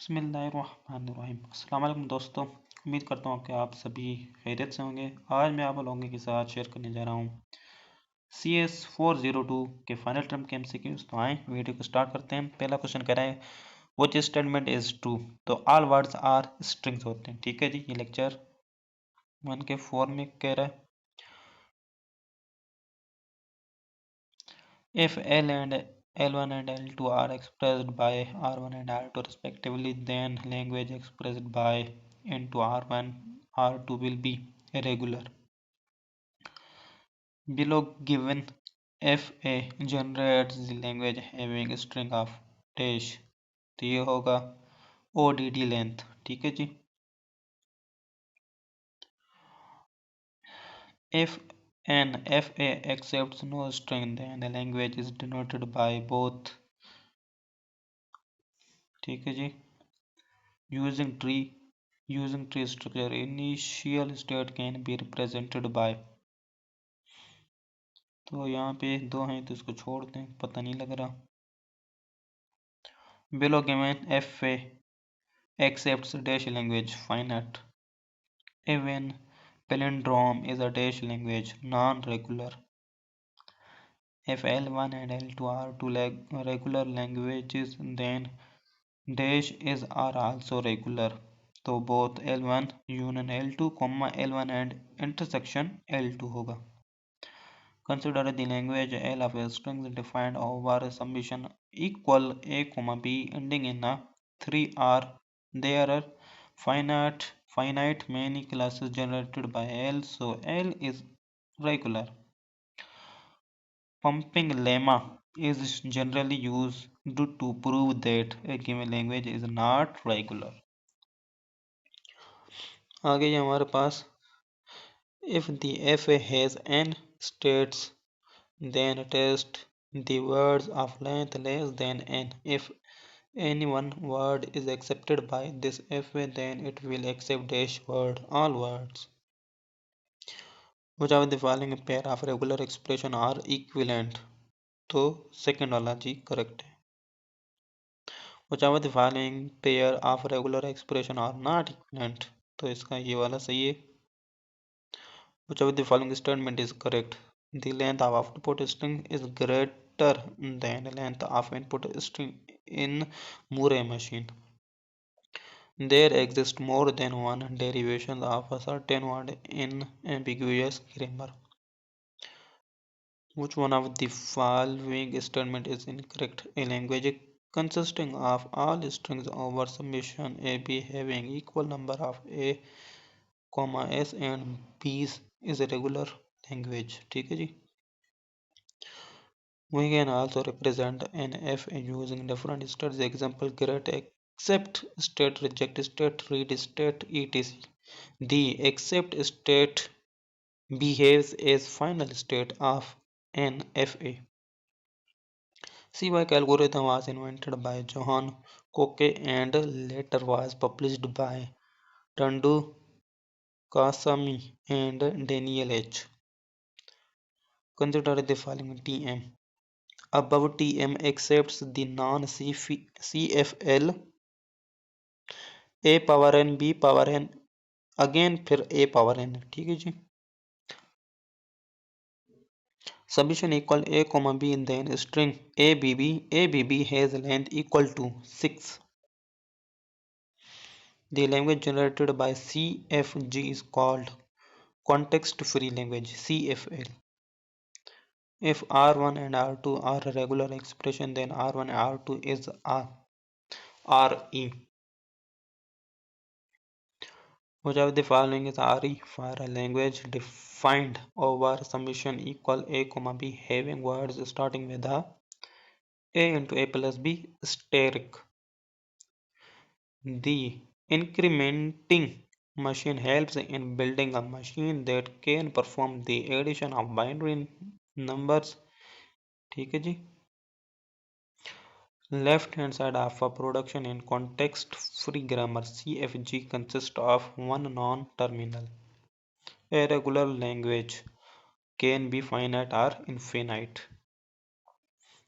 बिस्मिल्लाहिर्रहमानिर्रहीम। अस्सलाम वालेकुम दोस्तों, उम्मीद करता हूँ कि आप सभी खैरियत से होंगे। आज मैं आप लोगों के साथ शेयर करने जा रहा हूँ CS402 के फाइनल टर्म के MCQs। तो आए वीडियो को स्टार्ट करते हैं। पहला क्वेश्चन कह रहा है व्हिच स्टेटमेंट इज ट्रू। तो ऑल वर्ड्स आर स्ट्रिंग्स होते हैं। ठीक है जी, ये लेक्चर 1 के 4 में कह रहा है if L and L1 and L2 are expressed by R1 and R2 respectively, then language expressed by into R1 R2 will be irregular. Below given FA generates the language having a string of dash, तो ये होगा ODD length। ठीक है जी। If an FA accepts no string, then the language is denoted by both। ठीक है जी। Using tree structure, initial state can be represented by। तो यहाँ पे दो हैं तो इसको छोड़ दें, पता नहीं लग रहा। Below given FA accepts dash language, find out if an palindrome is a dash language, non-regular. If L1 and L2 are two regular languages, then dash is are also regular. तो both L1 union L2, L1 and intersection L2 होगा। Consider the language L of a string defined over summation equal a, b ending in a 3 r. There are finite many classes generated by L, so L is regular. Pumping lemma is generally used to prove that a given language is not regular. आगे ये हमारे पास if the FA has n states, then test the words of length less than n. If any one word is accepted by this FA, then it will accept dash word all words. Which of the following pair of regular expression are equivalent? तो second वाला जी correct है। Which of the following pair of regular expression are not equivalent? तो इसका ये वाला सही है। Which of the following statement is correct? The length of output string is greater than the length of input string in Murray machine. There exist more than one derivation of a certain word in ambiguous grammar. Which one of the following statement is incorrect? A language consisting of all strings over summation AB having equal number of A, S and B's is a regular language. ठीक है जी। We can also represent an F using different states. Example: get, accept state, reject state, read state, etc. The accept state behaves as final state of an FA. CY algorithm was invented by Johann Cocke and later was published by Tundu Kasami and Daniel H. Consider the following TM. Above TM accepts the non-CFL A power n, B power n, again फिर A power n। ठीक है जी। Submission equal A, B, then string ABB has length equal to 6. The language generated by CFG is called context-free language, CFL. If R1 and R2 are a regular expression, then R1 and R2 is a RE. Which of the following is RE for a language defined over summation equal A, B having words starting with A into A plus B steric. The incrementing machine helps in building a machine that can perform the addition of binary numbers। ठीक है जी। Left hand side of a production in context free grammar CFG consists of one non-terminal. A regular language can be finite or infinite.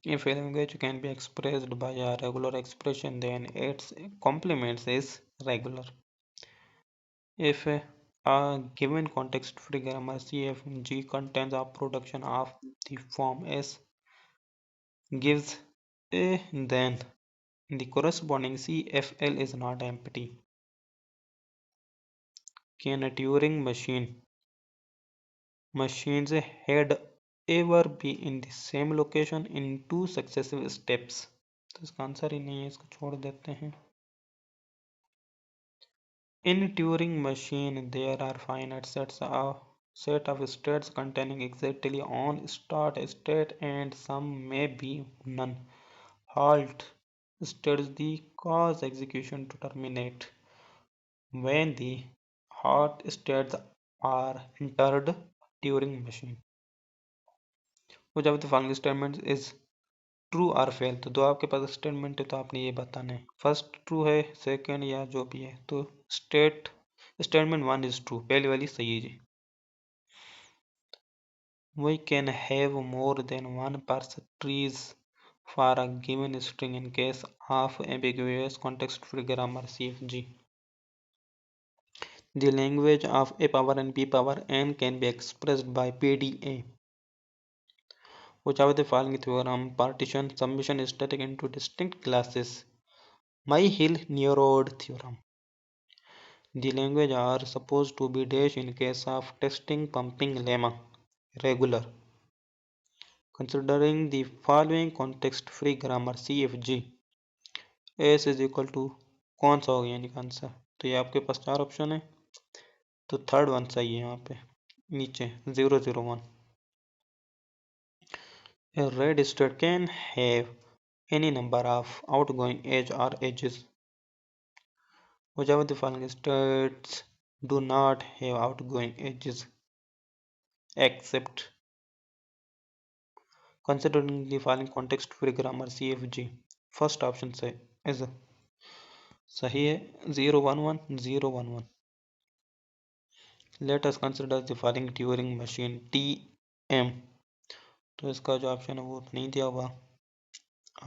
If a language can be expressed by a regular expression, then its complement is regular. If a given context-free grammar CFG contains a production of the form S gives A, then the corresponding CFL is not empty. Can a Turing machines had ever be in the same location in two successive steps? तो इसका answer ही नहीं है, इसको छोड़ देते हैं. In Turing machine, there are finite set of states containing exactly on start state and some may be none. Halt states the cause execution to terminate when the halt states are entered during machine. Which of the following statements is true और fail? तो दो आपके पास statement है तो आपने ये बताना है. फर्स्ट ट्रू है, सेकंड या जो भी है. तो स्टेटमेंट वन इज ट्रू, पहली वाली सही है जी. We can have more than one parse trees for a given string in case of ambiguous context-free grammar CFG. The language of A power and B power n can be expressed by PDA. Which of the following theorem partition summation static into distinct classes? Myhill-Neurode theorem. The language are supposed to be dash in case of testing pumping lemma regular. Considering the following context-free grammar CFG, S is equal to कौन सा हो गया यानी answer? तो ये आपके पास चार option है, तो थर्ड वन सही है. यहाँ पे नीचे 001. A red state can have any number of outgoing edge or edges. Which of the following states do not have outgoing edges except considering the following context-free grammar CFG? First option से is सही है, 011 011. Let us consider the following Turing machine TM. तो इसका जो option है वो नहीं दिया हुआ.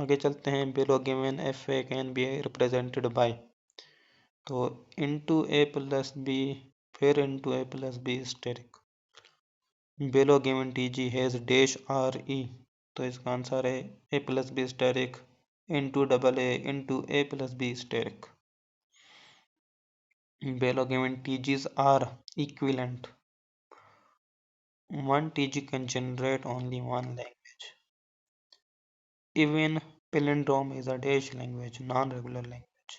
आगे चलते हैं. Below given FA can be represented by, तो इंटू A प्लस बी फिर into A plus B asterisk. Below given TG has dash RE, तो इसका आंसर है A plus B asterisk into double A into A plus B steric. Below given TGs are equivalent. One TG can generate only one language. Even palindrome is a dash language, non-regular language.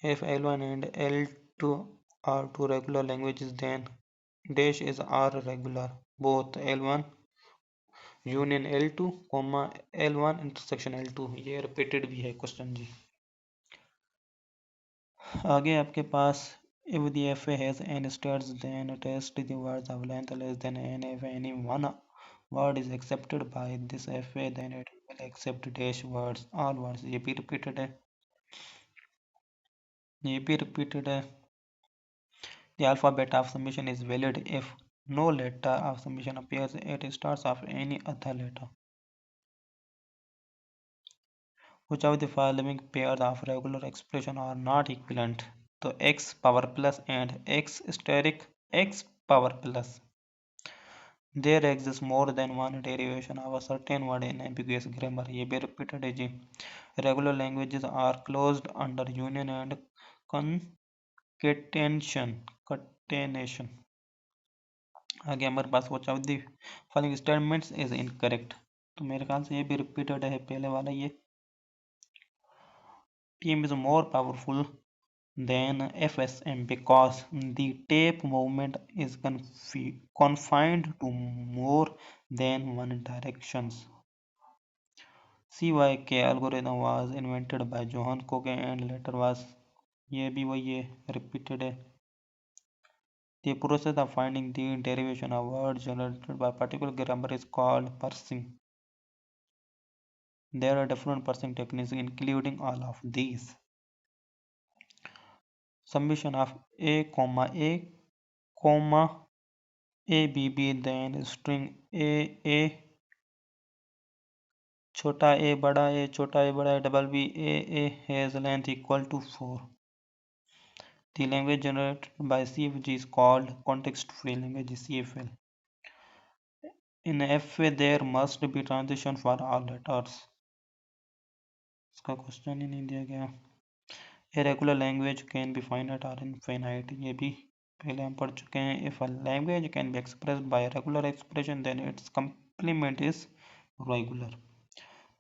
If L1 and L2 are two regular languages, then dash is R regular. Both L1 union L2, L1 intersection L2. ये repeated भी है question जी. आगे आपके पास if the FA has n states then test the words of length less than n. If any one word is accepted by this FA then it will accept dash words, all words. ये भी repeated है, ये भी repeated है. The alphabet of summation is valid if no letter of summation appears at starts of any other letter. Which of the following pairs of regular expression are not equivalent? तो x power plus and x steric x power plus. There exists more than one derivation of a certain word in ambiguous grammar. ये भी repeated है जी. Regular languages are closed under union and concatenation. आगे हमारे पास which of the following statements is incorrect? तो मेरे ख्याल से ये भी repeated है पहले वाला. ये TM is more powerful than FSM because the tape movement is confined to more than one directions. CYK algorithm was invented by Johann Koch and later was, ये भी वही है, repeated है. The process of finding the derivation of words generated by particular grammar is called parsing. There are different parsing techniques including all of these. Summation of A, comma, ABB then string A छोटा A बड़ा ए, छोटा A बड़ा A, double B A has length equal to 4. The language generated by CFG is called context-free language, CFL. In FA there must be transition for all letters. इसका question ही नहीं दिया गया. A regular language can be finite or infinite. ये भी पहले हम पढ़ चुके हैं. If a language can be expressed by a regular expression then its complement is regular.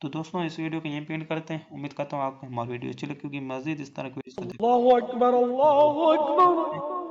तो दोस्तों इस वीडियो को यहीं पे एंड करते हैं. उम्मीद करता हूँ आपको हमारी वीडियो अच्छी लगी, क्योंकि मज़ीद इस तरह की वीडियो अल्लाहु अकबर, अल्लाहु अकबर.